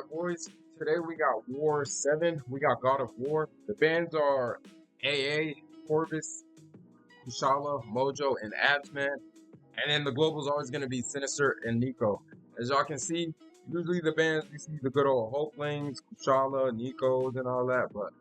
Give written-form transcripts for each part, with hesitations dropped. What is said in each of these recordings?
Alright, boys. Today we got War 7. We got God of War. The bands are AA, Corvus, Kushala, Mojo, and Absman. And then the global's always going to be Sinister and Nico. As y'all can see, usually the bands, we see the good old Hulklings, Kushala, Nikos, and all that. But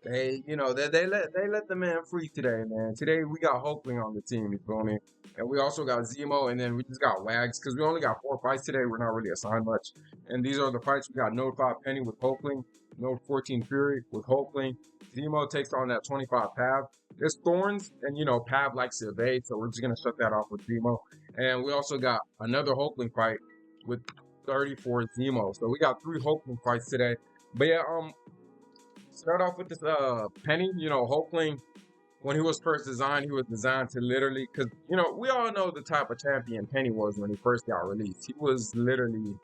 they let the man free today, man. Today we got Hulkling on the team, you feel me? And we also got Zemo, and then we just got Wags, because we only got 4 fights today. We're not really assigned much. And these are the fights. We got Node 5 Penny with Hulkling, Node 14 Fury with Hulkling. Zemo takes on that 25 Pav. There's Thorns, and Pav likes to evade, so we're just gonna shut that off with Zemo. And we also got another Hulkling fight with 34 Zemo. So we got 3 Hulkling fights today. But yeah, start off with this Penny. Hulkling, when he was first designed, he was designed to literally, because we all know the type of champion Penny was when he first got released. He was literally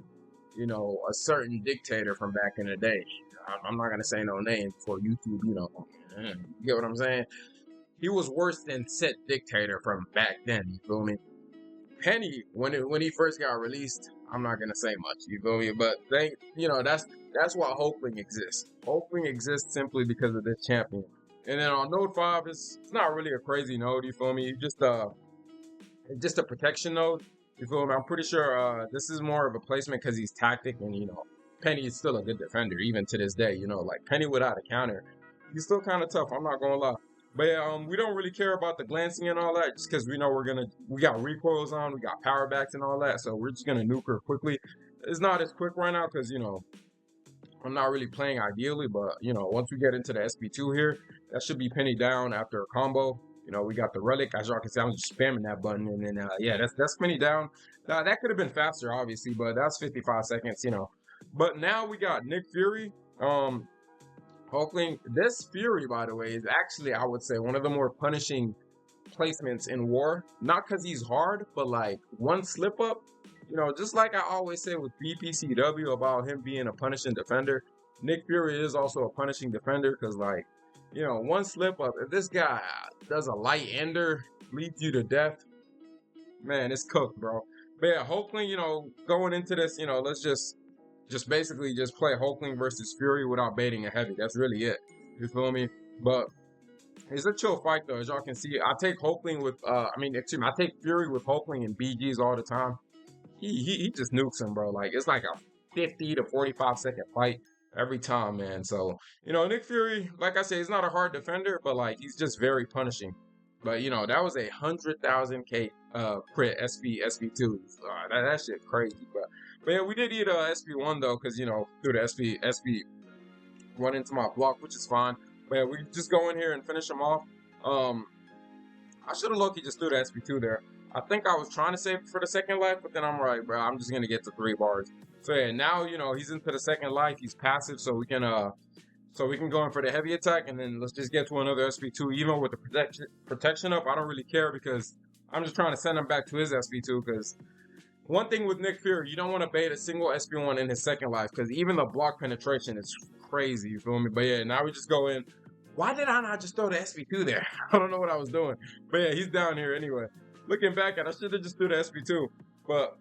a certain dictator from back in the day. I'm not gonna say no names for YouTube, you get what I'm saying? He was worse than set dictator from back then, you feel me? Penny, when he first got released, I'm not gonna say much, you feel me? But that's why Hulkling exists. Hulkling exists simply because of this champion. And then on Node 5, it's not really a crazy node, you feel me? It's just a protection node, you feel me? I'm pretty sure this is more of a placement because he's tactic, and Penny is still a good defender even to this day. Like Penny without a counter, he's still kind of tough. I'm not gonna lie. But yeah, we don't really care about the glancing and all that, just because we know we got recoils on, we got power backs and all that, so we're just gonna nuke her quickly. It's not as quick right now because I'm not really playing ideally, but once we get into the SP2 here, that should be Penny down after a combo. We got the relic. As y'all can see, I'm just spamming that button, and then yeah, that's Penny down. That could have been faster, obviously, but that's 55 seconds, But now we got Nick Fury. Hulkling. This Fury, by the way, is actually, I would say, one of the more punishing placements in War. Not because he's hard, but like one slip up, just like I always say with BPCW about him being a punishing defender, Nick Fury is also a punishing defender because, like, one slip up, if this guy does a light ender, leads you to death, man, it's cooked, bro. But yeah, Hulkling, going into this, let's just basically just play Hulkling versus Fury without baiting a heavy. That's really it. You feel me? But it's a chill fight though, as y'all can see. I take Hulkling with I take Fury with Hulkling and BGs all the time. He just nukes him, bro. Like, it's like a 50 to 45 second fight every time, man. So, Nick Fury, like I said, he's not a hard defender, but like he's just very punishing. But that was a 100,000k crit SP2. That shit crazy, but yeah, we did eat SP1 though, because through the SP run into my block, which is fine. But yeah, we just go in here and finish him off. I should have low-key just threw the SP2 there. I think I was trying to save it for the second life, but then I'm like, bro, I'm just gonna get to 3 bars. So yeah, now he's into the second life. He's passive, so we can go in for the heavy attack, and then let's just get to another SP2. Even with the protection up, I don't really care because I'm just trying to send him back to his SP2. Because one thing with Nick Fury, you don't want to bait a single SP1 in his second life because even the block penetration is crazy. You feel me? But yeah, now we just go in. Why did I not just throw the SP2 there? I don't know what I was doing. But yeah, he's down here anyway. Looking back at it, I should have just threw the SP2. But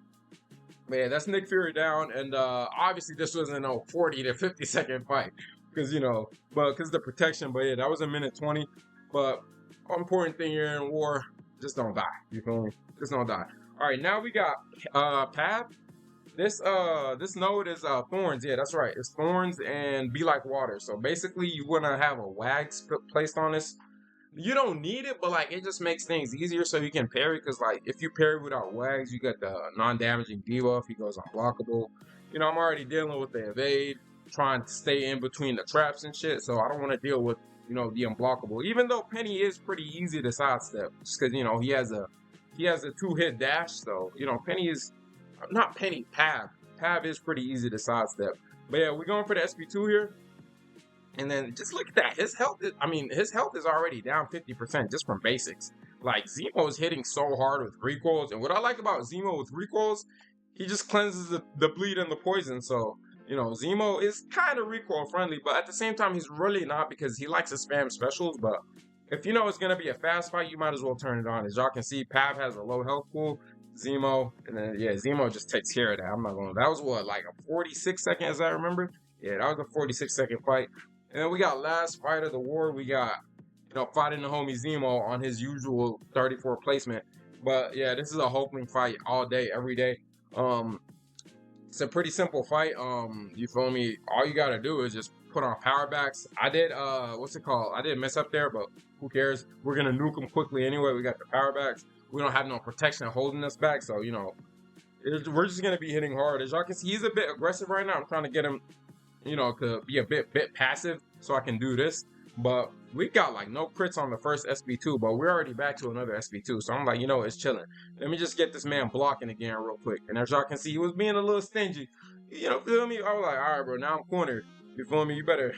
yeah, that's Nick Fury down. And obviously this wasn't a 40 to 50 second fight. Because, because the protection. But yeah, that was a minute 20. But important thing here in War, just don't die. You feel me? Just don't die. All right, now we got Pav. This node is Thorns. Yeah, that's right. It's Thorns and Be Like Water. So basically, you want to have a Wags placed on this. You don't need it, but like it just makes things easier so you can parry. Because like if you parry without Wags, you get the non-damaging debuff. He goes unblockable. I'm already dealing with the evade, trying to stay in between the traps and shit. So I don't want to deal with the unblockable. Even though Penny is pretty easy to sidestep, just because he has a 2-hit dash. So Penny is. Not Penny, Pav. Pav is pretty easy to sidestep. But yeah, we're going for the SP2 here. And then just look at that. His health is already down 50% just from basics. Like, Zemo is hitting so hard with recoils. And what I like about Zemo with recoils, he just cleanses the bleed and the poison. So, Zemo is kind of recoil friendly. But at the same time, he's really not because he likes to spam specials. But if it's going to be a fast fight, you might as well turn it on. As y'all can see, Pav has a low health pool. Zemo, and then yeah, Zemo just takes care of that. I'm not going. That was what, like a 46 second, as I remember. Yeah, that was a 46 second fight. And then we got last fight of the war. We got, fighting the homie Zemo on his usual 34 placement. But yeah, this is a Hulkling fight all day, every day. It's a pretty simple fight. You feel me? All you gotta do is just put on power backs. I did what's it called? I didn't mess up there, but who cares? We're gonna nuke them quickly anyway. We got the power backs. We don't have no protection holding us back, so we're just gonna be hitting hard. As y'all can see, he's a bit aggressive right now. I'm trying to get him, to be a bit passive so I can do this. But we got like no crits on the first SB2, but we're already back to another SB2. So I'm like, it's chilling. Let me just get this man blocking again real quick. And as y'all can see, he was being a little stingy. Feel me? I was like, all right, bro, now I'm cornered. You feel me? You better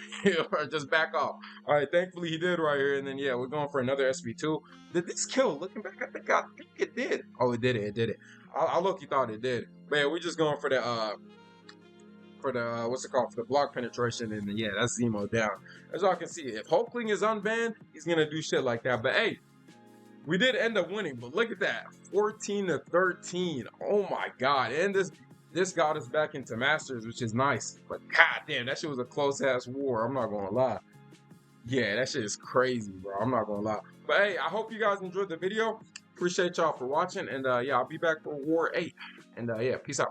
just back off. All right, thankfully he did right here. And then, yeah, we're going for another SB2. Did this kill? Looking back, I think it did. Oh, it did it. I low-key thought it did. But yeah, we're just going for the what's it called, for the block penetration, and yeah, that's Zemo down. As y'all can see, if Hulkling is unbanned, he's gonna do shit like that. But hey, we did end up winning. But look at that, 14-13. Oh my god! And this got us back into Masters, which is nice. But god damn, that shit was a close ass war. I'm not gonna lie. Yeah, that shit is crazy, bro. I'm not gonna lie. But hey, I hope you guys enjoyed the video. Appreciate y'all for watching, and yeah, I'll be back for War 8. And yeah, peace out.